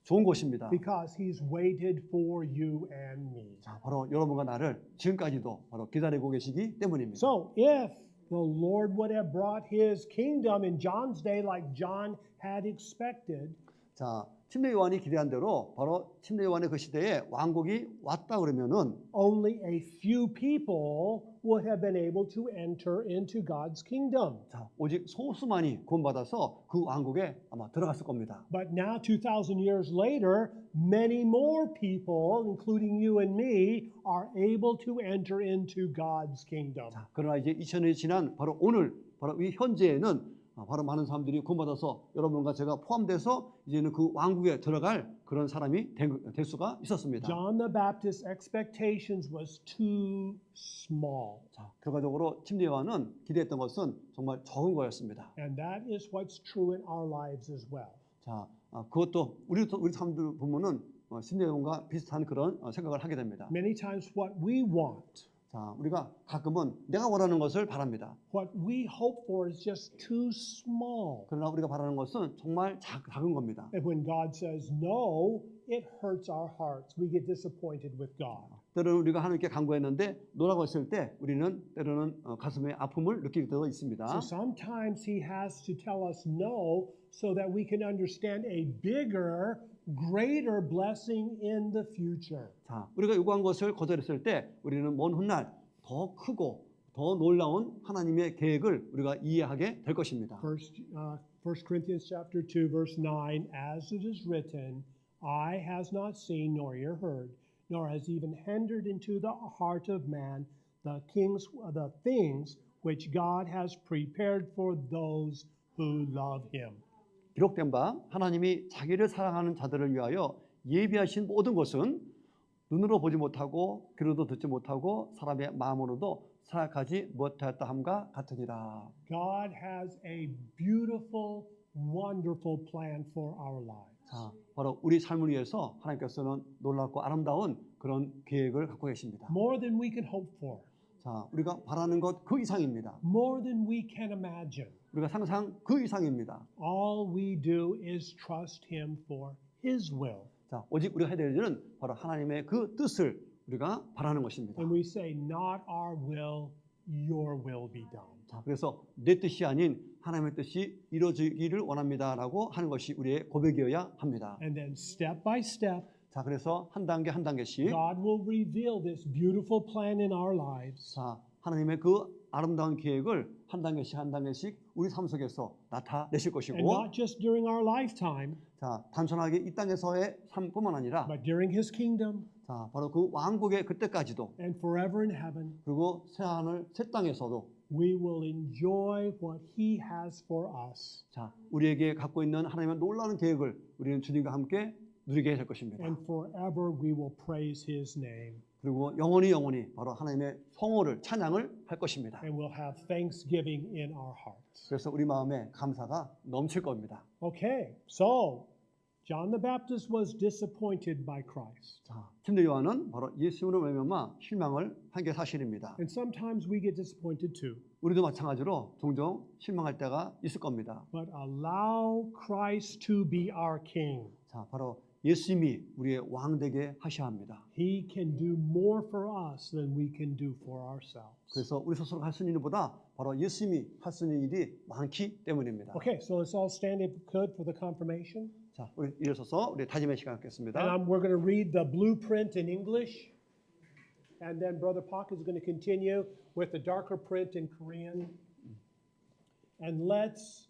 Speaker 2: 좋은 것입니다.
Speaker 1: because he's waited for you and me.
Speaker 2: 자, 바로 여러분과 나를 지금까지도 바로 기다리고 계시기 때문입니다.
Speaker 1: So if the Lord would have brought his kingdom in John's day like John had expected,
Speaker 2: 자, 침례 요한이 기대한 대로 바로 침례 요한의 그 시대에 왕국이 왔다 그러면은
Speaker 1: only a few people would have been able to enter into God's kingdom.
Speaker 2: 자, 오직 소수만이 구원받아서 그 왕국에 아마 들어갔을 겁니다.
Speaker 1: But now, 2,000 years later, many more people, including you and me, are able to enter into God's kingdom.
Speaker 2: 자, 그러나 이제 2000년이 지난 바로 오늘 바로 이 현재에는 바로 많은 사람들이 구원받아서 여러분과 제가 포함돼서 이제는 그 왕국에 들어갈 그런 사람이 될 수가 있었습니다.
Speaker 1: John the Baptist's expectations was too small.
Speaker 2: 자, 결과적으로 침례 요한은 기대했던 것은 정말 적은 거였습니다.
Speaker 1: And that is what's true in our lives as well.
Speaker 2: 자, 그것도 우리 사람들 보면은 침례 요한과 비슷한 그런 생각을 하게 됩니다.
Speaker 1: Many times what we want,
Speaker 2: 자, 우리가 가끔은 내가 원하는 것을 바랍니다.
Speaker 1: what we hope for is just too small.
Speaker 2: 그러나 우리가 바라는 것은 정말 작은 겁니다.
Speaker 1: And when God says no, it hurts our hearts. We get disappointed with God.
Speaker 2: 때로는 우리가 하나님께 간구했는데 노라고 했을 때 우리는 때로는 가슴에 아픔을 느낄 때도 있습니다.
Speaker 1: So sometimes He has to tell us no so that we can understand a bigger, greater blessing in the future.
Speaker 2: 자, 우리가 요구한 것을 거절했을 때 우리는 먼 훗날 더 크고 더 놀라운 하나님의 계획을 우리가 이해하게 될 것입니다.
Speaker 1: First Corinthians chapter 2 verse 9, as it is written, eye has not seen nor ear heard, nor has even entered into the heart of man the things which God has prepared for those who love Him.
Speaker 2: 기록된 바 하나님이 자기를 사랑하는 자들을 위하여 예비하신 모든 것은 눈으로 보지 못하고 귀로도 듣지 못하고 사람의 마음으로도 생각하지 못하였다 함과 같으니라.
Speaker 1: God has a beautiful, wonderful plan for our lives.
Speaker 2: 자, 바로 우리 삶을 위해서 하나님께서는 놀랍고 아름다운 그런 계획을 갖고 계십니다.
Speaker 1: More than we can hope for.
Speaker 2: 자, 우리가 바라는 것 그 이상입니다.
Speaker 1: More than we can imagine.
Speaker 2: 우리가 상상 그 이상입니다.
Speaker 1: All we do is trust Him for His will.
Speaker 2: 자, 오직 우리가 해야 될 일은 바로 하나님의 그 뜻을 우리가 바라는 것입니다.
Speaker 1: And we say, not our will, your will be done.
Speaker 2: 자, 그래서 내 뜻이 아닌 하나님의 뜻이 이루어지기를 원합니다라고 하는 것이 우리의 고백이어야 합니다.
Speaker 1: And then step by step,
Speaker 2: 자, 그래서 한 단계 한 단계씩
Speaker 1: God will reveal this beautiful plan in our lives.
Speaker 2: 자, 하나님의 그 아름다운 계획을 한 단계씩 우리 삶 속에서 나타내실 것이고
Speaker 1: And not just during our lifetime,
Speaker 2: 자, 단순하게 이 땅에서의 삶뿐만 아니라
Speaker 1: but during His kingdom
Speaker 2: 자, 바로 그 왕국의 그때까지도
Speaker 1: and forever in heaven.
Speaker 2: 그리고 새 하늘 새 땅에서도
Speaker 1: We will enjoy what He has for us.
Speaker 2: 자, 우리에게 갖고 있는 하나님의 놀라운 계획을 우리는 주님과 함께 누리게 될 것입니다.
Speaker 1: And forever we will praise His name.
Speaker 2: 그리고 영원히 바로 하나님의 성호를 찬양을 할 것입니다.
Speaker 1: And we'll have thanksgiving in our hearts.
Speaker 2: 그래서 우리 마음에 감사가 넘칠 겁니다.
Speaker 1: Okay, so John the Baptist was disappointed by Christ.
Speaker 2: 자, 침례 요한은 바로 예수님으로 말미암아 실망을 한 게 사실입니다.
Speaker 1: And sometimes we get disappointed too.
Speaker 2: 우리도 마찬가지로 종종 실망할 때가 있을 겁니다.
Speaker 1: But allow Christ to be our King.
Speaker 2: 자, 바로 예수님이 우리의 왕 되게 하셔야 합니다.
Speaker 1: He can do more for us than we can do for ourselves.
Speaker 2: 그래서 우리 스스로 할 수 있는 일보다 바로 예수님이 할 수 있는 일이 많기 때문입니다.
Speaker 1: Okay, so let's all stand if we could for the confirmation.
Speaker 2: 자, 우리 일어서서 우리 다짐의 시간 갖겠습니다.
Speaker 1: And we're going to read the blueprint in English. And then Brother Pak is going to continue with the darker print in Korean. And let's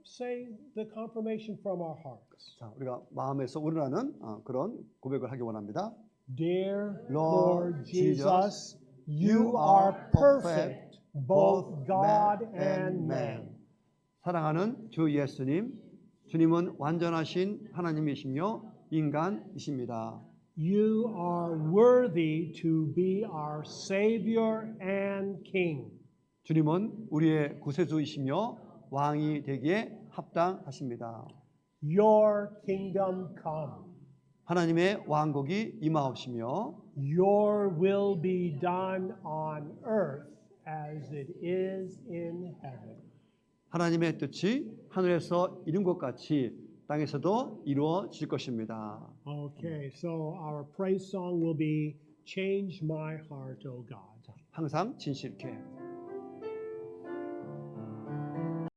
Speaker 1: say the confirmation from our hearts.
Speaker 2: 자, 우리가 마음에서 우러나는 그런 고백을 하기 원합니다.
Speaker 1: Dear
Speaker 2: Lord
Speaker 1: Lord Jesus, you are perfect, both God and man.
Speaker 2: 사랑하는 주 예수님, 주님은 완전하신 하나님이시며 인간이십니다.
Speaker 1: You are worthy to be our Savior and King.
Speaker 2: 주님은 우리의 구세주이시며 왕이 되기에 합당하십니다.
Speaker 1: Your kingdom come.
Speaker 2: 하나님의 왕국이 임하옵시며
Speaker 1: Your will be done on earth as it is in heaven.
Speaker 2: 하나님의 뜻이 하늘에서 이룬 것 같이 땅에서도 이루어질 것입니다.
Speaker 1: Okay, so our praise song will be Change My Heart, O God.
Speaker 2: 항상 진실케